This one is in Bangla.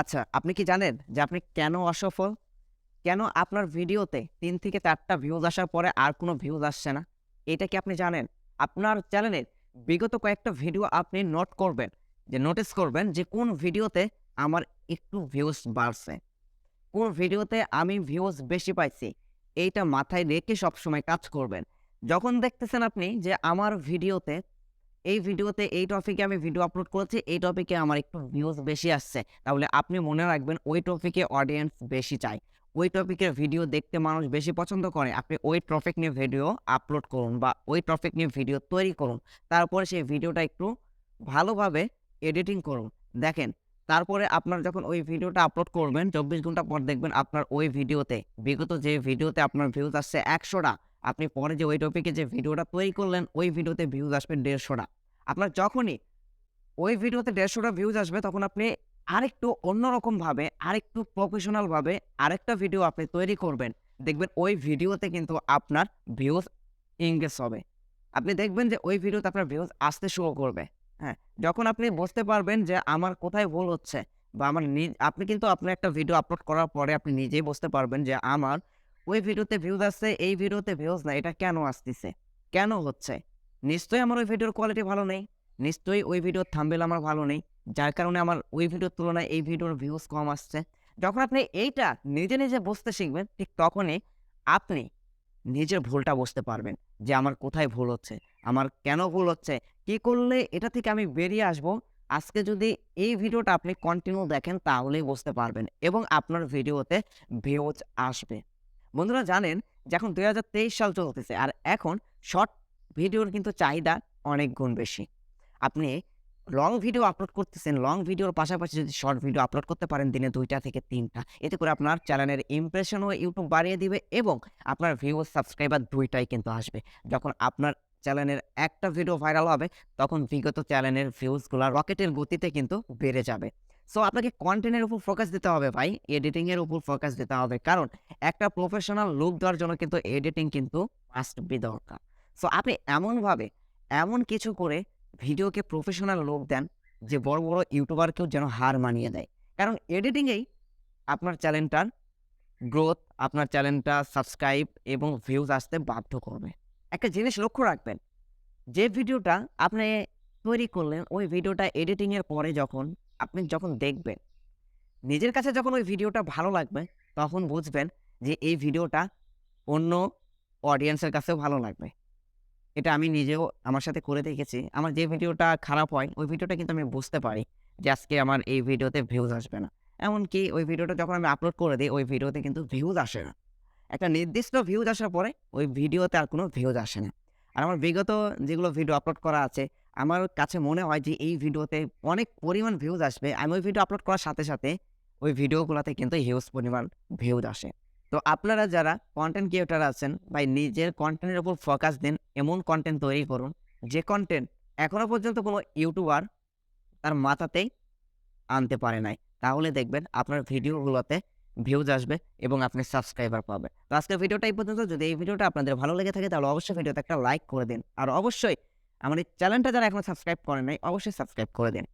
আচ্ছা, আপনি কি জানেন যে আপনি কেন অসফল? কেন আপনার ভিডিওতে ৩ থেকে ৪ টা ভিউজ আসার পরে আর কোনো ভিউজ আসছে না? এটা কি আপনি জানেন? আপনার চ্যানেলের বিগত কয়েকটা ভিডিও আপনি নোটিস করবেন যে কোন ভিডিওতে আমার একটু ভিউজ বাড়ছে। কোন ভিডিওতে আমি ভিউজ বেশি পাইছি। এইটা মাথায় রেখে সবসময় কাজ করবেন। যখন দেখতেছেন আপনি যে আমার ভিডিওতে এই টপিকে আমি ভিডিও আপলোড করেছি, এই টপিকে আমার একটু ভিউজ বেশি আসছে। তাহলে আপনি মনে রাখবেন ওই টপিকে অডিয়েন্স বেশি চায়। ওই টপিকের ভিডিও দেখতে মানুষ বেশি পছন্দ করে। আপনি ওই টপিক নিয়ে ভিডিও আপলোড করুন বা ওই টপিক নিয়ে ভিডিও তৈরি করুন। তারপরে সেই ভিডিওটা একটু ভালোভাবে এডিটিং করুন। দেখেন, তারপরে আপনার যখন ওই ভিডিওটা আপলোড করবেন ২৪ ঘন্টা পর দেখবেন আপনার ওই ভিডিওতে বিগত যে ভিডিওতে আপনার ভিউজ আসছে ১০০ টা, আপনি পরে যে ওই টপিকে যে ভিডিওটা তৈরি করলেন ওই ভিডিওতে ভিউজ আসবে ১৫০ টা। আপনার যখনই ওই ভিডিওতে ১৫০ টা ভিউজ আসবে তখন আপনি আরেকটু অন্যরকমভাবে, আরেকটু প্রফেশনাল ভাবে আরেকটা ভিডিও আপনি তৈরি করবেন। দেখবেন ওই ভিডিওতে কিন্তু আপনার ভিউজ এনগেজ হবে। আপনি দেখবেন যে ওই ভিডিওতে আপনার ভিউজ আসতে শুরু করবে। হ্যাঁ? যখন আপনি বুঝতে পারবেন যে আমার কোথায় ভুল হচ্ছে বা আমার আপনি কিন্তু আপনার একটা ভিডিও আপলোড করার পরে আপনি নিজেই বুঝতে পারবেন যে আমার ওই ভিডিওতে ভিউজ আসছে, এই ভিডিওতে ভিউজ নাই। এটা কেন আসতিছে? কেন হচ্ছে? নিশ্চয়ই আমার ওই ভিডিওর কোয়ালিটি ভালো নেই। নিশ্চয়ই ওই ভিডিওর থাম্বনেল আমার ভালো নেই। যার কারণে আমার ওই ভিডিওর তুলনায় এই ভিডিওর ভিউজ কম আসছে। যখন আপনি এইটা নিজে বুঝতে শিখবেন, ঠিক তখনই আপনি নিজের ভুলটা বুঝতে পারবেন যে আমার কোথায় ভুল হচ্ছে, আমার কেন ভুল হচ্ছে, কি করলে এটা থেকে আমি বেরিয়ে আসবো। আজকে যদি এই ভিডিওটা আপনি কন্টিনিউ দেখেন তাহলেই বুঝতে পারবেন এবং আপনার ভিডিওতে ভিউজ আসবে। বন্ধুরা জানেন যে এখন ২০২৩ সাল চলতেছে আর এখন শর্ট ভিডিওর কিন্তু চাহিদা অনেক গুণ বেশি। আপনি লং ভিডিও আপলোড করতেছেন, লং ভিডিওর পাশাপাশি যদি শর্ট ভিডিও আপলোড করতে পারেন দিনে ২ টা থেকে ৩ টা। এতে করে আপনার চ্যানেলের ইমপ্রেশনও YouTube বাড়িয়ে দিবে এবং আপনার ভিউজ, সাবস্ক্রাইবার ২ টাই কিন্তু আসবে। যখন আপনার চ্যানেলের একটা ভিডিও ভাইরাল হবে, তখন বিগত চ্যানেলের ভিউজগুলা রকেটের গতিতে কিন্তু বেড়ে যাবে। সো আপনাকে কনটেন্টের উপর ফোকাস দিতে হবে ভাই, এডিটিং এর উপর ফোকাস দিতে হবে। কারণ একটা প্রফেশনাল লুক দেওয়ার জন্য কিন্তু এডিটিং কিন্তু মাস্ট বি দরকার। সো আপনি এমনভাবে, এমন কিছু করে ভিডিওকে প্রফেশনাল লুক দেন যে বড় ইউটিউবারকেও যেন হার মানিয়ে দেয়। কারণ এডিটিংয়েই আপনার চ্যানেলটার গ্রোথ, আপনার চ্যানেলটা সাবস্ক্রাইব এবং ভিউজ আসতে বাধ্য করবে। একটা জিনিস লক্ষ্য রাখবেন, যে ভিডিওটা আপনি তৈরি করলেন, ওই ভিডিওটা এডিটিং এর পরে যখন দেখবেন, নিজের কাছে যখন ওই ভিডিওটা ভালো লাগবে, তখন বুঝবেন যে এই ভিডিওটা অন্য অডিয়েন্সের কাছেও ভালো লাগবে। এটা আমি নিজেও আমার সাথে করে দেখেছি। আমার যে ভিডিওটা খারাপ হয়, ওই ভিডিওটা কিন্তু আমি বুঝতে পারি যে আজকে আমার এই ভিডিওতে ভিউজ আসবে না। এমনকি ওই ভিডিওটা যখন আমি আপলোড করে দেই, ওই ভিডিওতে কিন্তু ভিউজ আসে না। একটা নির্দিষ্ট ভিউজ আসার পরে ওই ভিডিওতে আর কোনো ভিউজ আসে না। আর আমার বিগত যেগুলো ভিডিও আপলোড করা আছে, আমার কাছে মনে হয় যে এই ভিডিওতে অনেক পরিমাণ ভিউজ আসবে। আমি ওই ভিডিও আপলোড করার সাথে ওই ভিডিওগুলাতে কিন্তু হিউজ পরিমাণ ভিউজ আসে। তো আপনারা যারা কনটেন্ট ক্রিয়েটর আছেন ভাই নিজের কনটেন্টের উপর ফোকাস দিন। এমন কনটেন্ট তৈরি করুন যে কনটেন্ট এখনো পর্যন্ত কোনো ইউটিউবার তার মাথাতেই আনতে পারে নাই। তাহলে দেখবেন আপনার ভিডিওগুলোতে ভিউজ আসবে এবং আপনি সাবস্ক্রাইবার পাবেন। তো আজকের ভিডিওটা এই পর্যন্ত। যদি এই ভিডিওটা আপনাদের ভালো লেগে থাকে তাহলে অবশ্যই ভিডিওতে একটা লাইক করে দিন। আর অবশ্যই আমার এই চ্যানেলটা যারা এখনো সাবস্ক্রাইব করেন নাই অবশ্যই সাবস্ক্রাইব করে দিন।